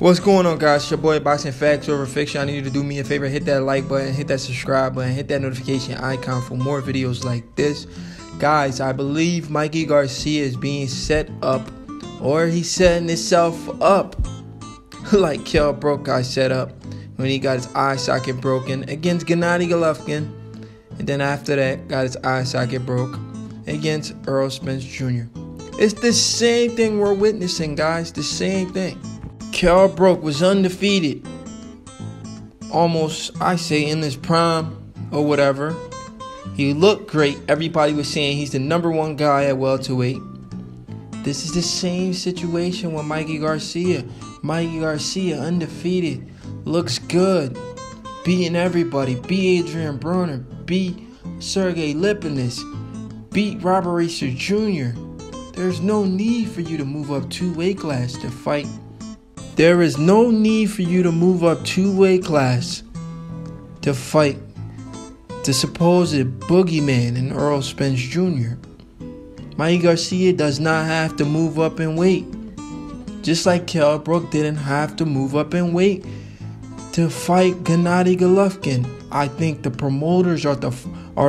What's going on, guys? It's your boy Boxing Facts Over Fiction. I need you to do me a favor, hit that like button, hit that subscribe button, hit that notification icon for more videos like this. Guys, I believe Mikey Garcia is being set up, or he's setting himself up like Kell Brook got set up when he got his eye socket broken against Golovkin, and then after that got his eye socket broke against Errol Spence Jr. It's the same thing we're witnessing, guys. The same thing. Kell Brook was undefeated, almost, I say, in his prime or whatever. He looked great. Everybody was saying he's the #1 guy at welterweight. This is the same situation with Mikey Garcia. Mikey Garcia, undefeated, looks good, beating everybody. Beat Adrian Broner, beat Sergey Lipinets, beat Robert Racer Jr. There's no need for you to move up 2 weight class to fight. There is no need for you to move up 2 weight class to fight the supposed boogeyman in Errol Spence Jr. Mikey Garcia does not have to move up in weight. Just like Kell Brook didn't have to move up in weight to fight Golovkin. I think the promoters are the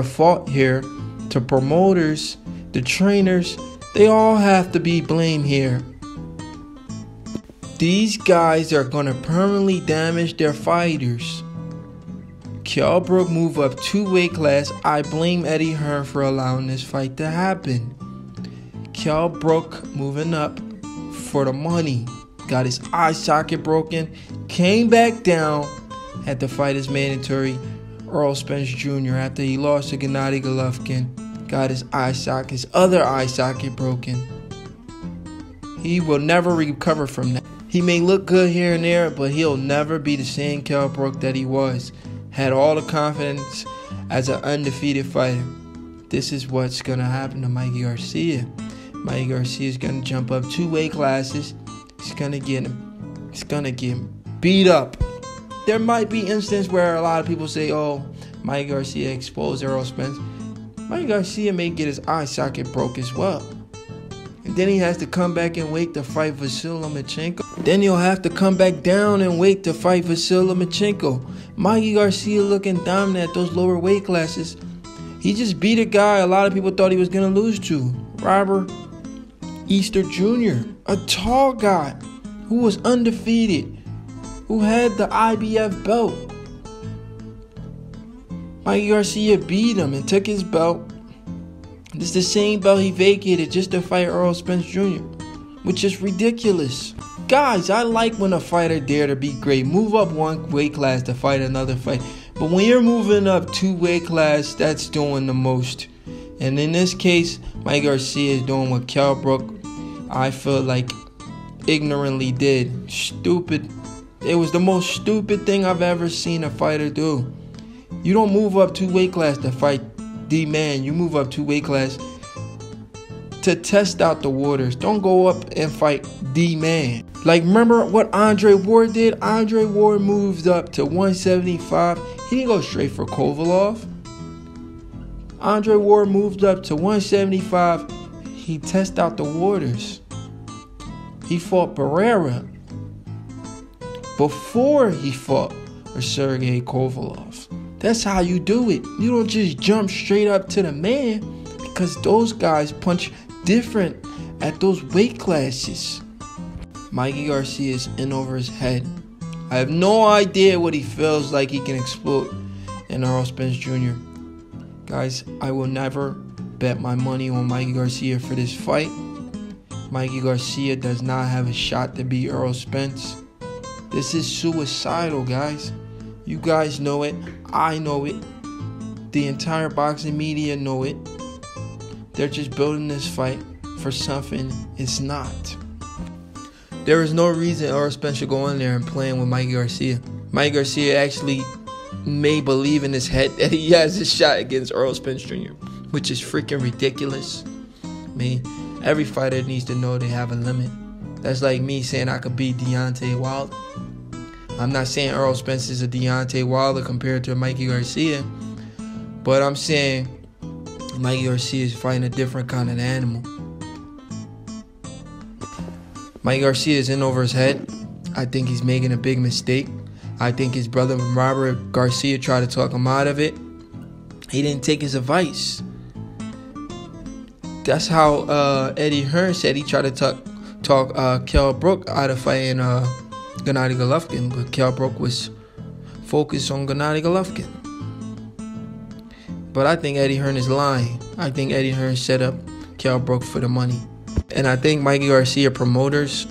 fault here. The promoters, the trainers, they all have to be blamed here. These guys are going to permanently damage their fighters. Kell Brook move up 2 weight class. I blame Eddie Hearn for allowing this fight to happen. Kell Brook moving up for the money. Got his eye socket broken. Came back down. Had to fight his mandatory Errol Spence Jr. after he lost to Golovkin. Got his other eye socket broken. He will never recover from that. He may look good here and there, but he'll never be the same Kell Brook that he was. Had all the confidence as an undefeated fighter. This is what's going to happen to Mikey Garcia. Mikey Garcia is going to jump up 2 weight classes. He's going to get beat up. There might be instances where a lot of people say, oh, Mikey Garcia exposed Errol Spence. Mikey Garcia may get his eye socket broke as well. And then he has to come back and wait to fight Vasyl Lomachenko. Then he'll have to come back down and wait to fight Vasyl Lomachenko. Mikey Garcia looking dominant at those lower weight classes. He just beat a guy a lot of people thought he was going to lose to. Robert Easter Jr., a tall guy who was undefeated, who had the IBF belt. Mikey Garcia beat him and took his belt. This is the same belt he vacated just to fight Errol Spence Jr., which is ridiculous. Guys, I like when a fighter dare to be great. Move up 1 weight class to fight another fight. But when you're moving up 2 weight class, that's doing the most. And in this case, Mikey Garcia is doing what Kell Brook, I feel like, ignorantly did. Stupid. It was the most stupid thing I've ever seen a fighter do. You don't move up 2 weight class to fight D-man. You move up 2 weight class to test out the waters. Don't go up and fight D-man. Like, remember what Andre Ward did? Andre Ward moved up to 175. He didn't go straight for Kovalov. Andre Ward moved up to 175. He tested out the waters. He fought Barrera before he fought Sergey Kovalov. That's how you do it. You don't just jump straight up to the man, because those guys punch different at those weight classes. Mikey Garcia is in over his head. I have no idea what he feels like he can explode in Errol Spence Jr. Guys, I will never bet my money on Mikey Garcia for this fight. Mikey Garcia does not have a shot to beat Errol Spence. This is suicidal, guys. You guys know it. I know it. The entire boxing media know it. They're just building this fight for something it's not. There is no reason Errol Spence should go in there and playing with Mikey Garcia. Mikey Garcia actually may believe in his head that he has a shot against Errol Spence Jr., which is freaking ridiculous. I mean, every fighter needs to know they have a limit. That's like me saying I could beat Deontay Wilder. I'm not saying Errol Spence is a Deontay Wilder compared to Mikey Garcia, but I'm saying Mikey Garcia is fighting a different kind of animal. Mikey Garcia is in over his head. I think he's making a big mistake. I think his brother Robert Garcia tried to talk him out of it. He didn't take his advice. That's how Eddie Hearn said he tried to talk Kell Brook out of fighting Gennady Golovkin, but Kell Brook was focused on Gennady Golovkin. But I think Eddie Hearn is lying. I think Eddie Hearn set up Kell Brook for the money. And I think Mikey Garcia promoters,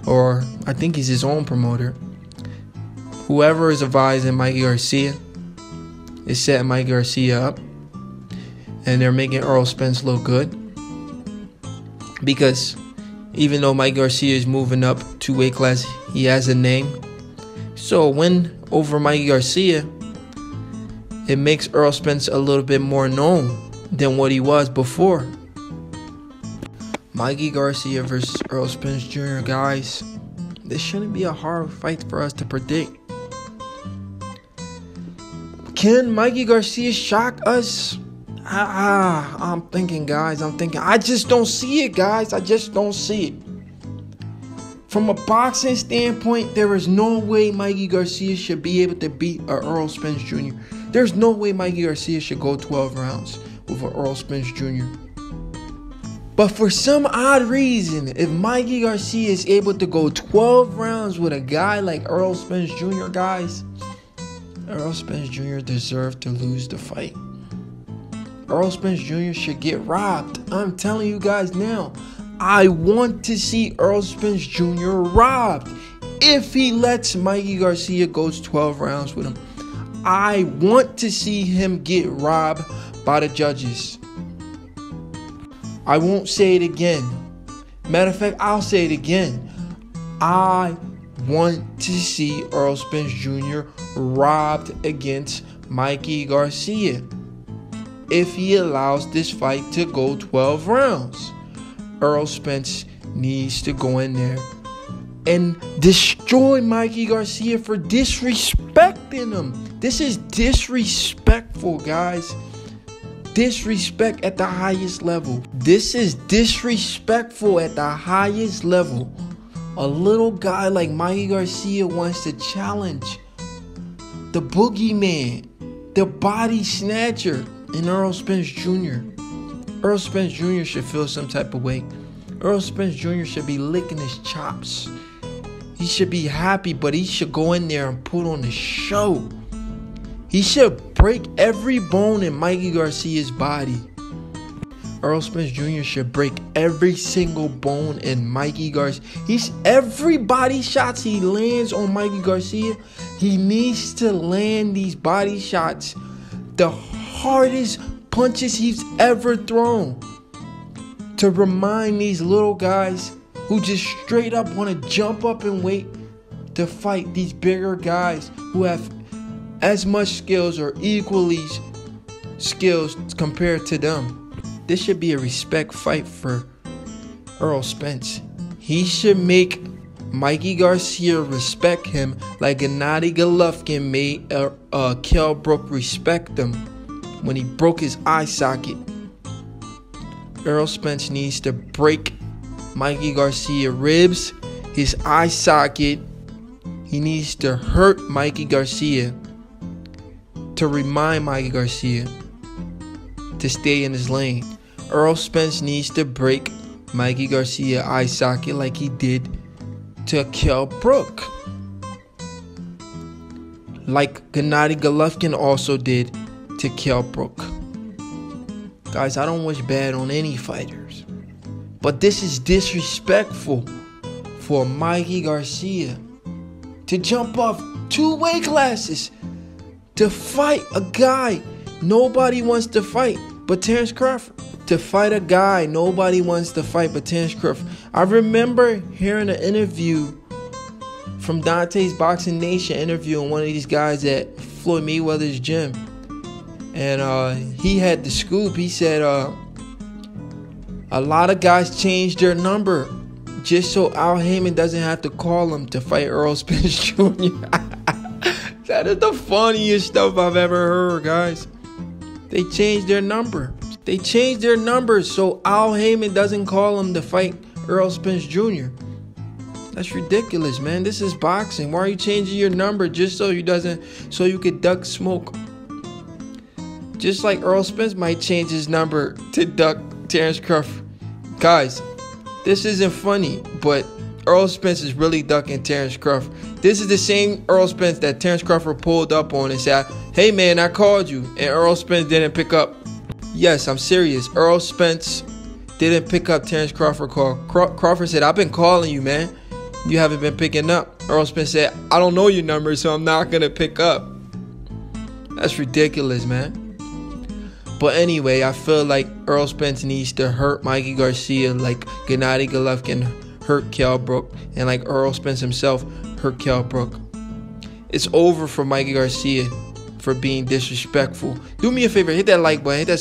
or I think he's his own promoter, whoever is advising Mikey Garcia is setting Mikey Garcia up. And they're making Errol Spence look good. Because even though Mikey Garcia is moving up 2 weight class, he has a name. So a win over Mikey Garcia, it makes Errol Spence a little bit more known than what he was before. Mikey Garcia versus Errol Spence Jr., guys. This shouldn't be a hard fight for us to predict. Can Mikey Garcia shock us? I'm thinking, guys. I just don't see it, guys. I just don't see it. From a boxing standpoint, there is no way Mikey Garcia should be able to beat Errol Spence Jr. There's no way Mikey Garcia should go 12 rounds with Errol Spence Jr. But for some odd reason, if Mikey Garcia is able to go 12 rounds with a guy like Errol Spence Jr., guys, Errol Spence Jr. deserved to lose the fight. Errol Spence Jr. should get robbed. I'm telling you guys now. I want to see Errol Spence Jr. robbed. If he lets Mikey Garcia go 12 rounds with him, I want to see him get robbed by the judges. I won't say it again. Matter of fact, I'll say it again. I want to see Errol Spence Jr. robbed against Mikey Garcia. If he allows this fight to go 12 rounds, Errol Spence needs to go in there and destroy Mikey Garcia for disrespecting him. This is disrespectful, guys. Disrespect at the highest level. This is disrespectful at the highest level. A little guy like Mikey Garcia wants to challenge the boogeyman, the body snatcher, in Errol Spence Jr. Errol Spence Jr. should feel some type of way. Errol Spence Jr. should be licking his chops. He should be happy, but he should go in there and put on a show. He should break every bone in Mikey Garcia's body. Errol Spence Jr. should break every single bone in Mikey Garcia. Every body shots he lands on Mikey Garcia, he needs to land these body shots, the hardest punches he's ever thrown, to remind these little guys who just straight up want to jump up and wait to fight these bigger guys who have as much skills or equally skills compared to them. This should be a respect fight for Errol Spence. He should make Mikey Garcia respect him like Gennady Golovkin made Kell Brook respect him when he broke his eye socket. Errol Spence needs to break Mikey Garcia ribs, his eye socket. He needs to hurt Mikey Garcia to remind Mikey Garcia to stay in his lane. Errol Spence needs to break Mikey Garcia eye socket like he did to Kell Brook, like Gennady Golovkin also did to Kell Brook. Guys, I don't wish bad on any fighters, but this is disrespectful for Mikey Garcia to jump off 2 weight classes to fight a guy nobody wants to fight but Terrence Crawford. To fight a guy nobody wants to fight but Terrence Crawford. I remember hearing an interview from Dante's Boxing Nation interviewing one of these guys at Floyd Mayweather's gym. And he had the scoop. He said a lot of guys changed their number just so Al Heyman doesn't have to call him to fight Errol Spence Jr. That is the funniest stuff I've ever heard, guys. They changed their number. They changed their numbers so Al Heyman doesn't call him to fight Errol Spence Jr. That's ridiculous, man. This is boxing. Why are you changing your number just so you could duck smoke? Just like Errol Spence might change his number to duck Terrence Crawford. Guys, this isn't funny, but Errol Spence is really ducking Terrence Crawford. This is the same Errol Spence that Terrence Crawford pulled up on and said, "Hey man, I called you," and Errol Spence didn't pick up. Yes, I'm serious. Errol Spence didn't pick up Terrence Crawford's call. Crawford said, "I've been calling you, man. You haven't been picking up." Errol Spence said, "I don't know your number, so I'm not going to pick up." That's ridiculous, man. But anyway, I feel like Errol Spence needs to hurt Mikey Garcia like Gennady Golovkin hurt Kell Brook, and like Errol Spence himself hurt Kell Brook. It's over for Mikey Garcia for being disrespectful. Do me a favor, hit that like button, hit that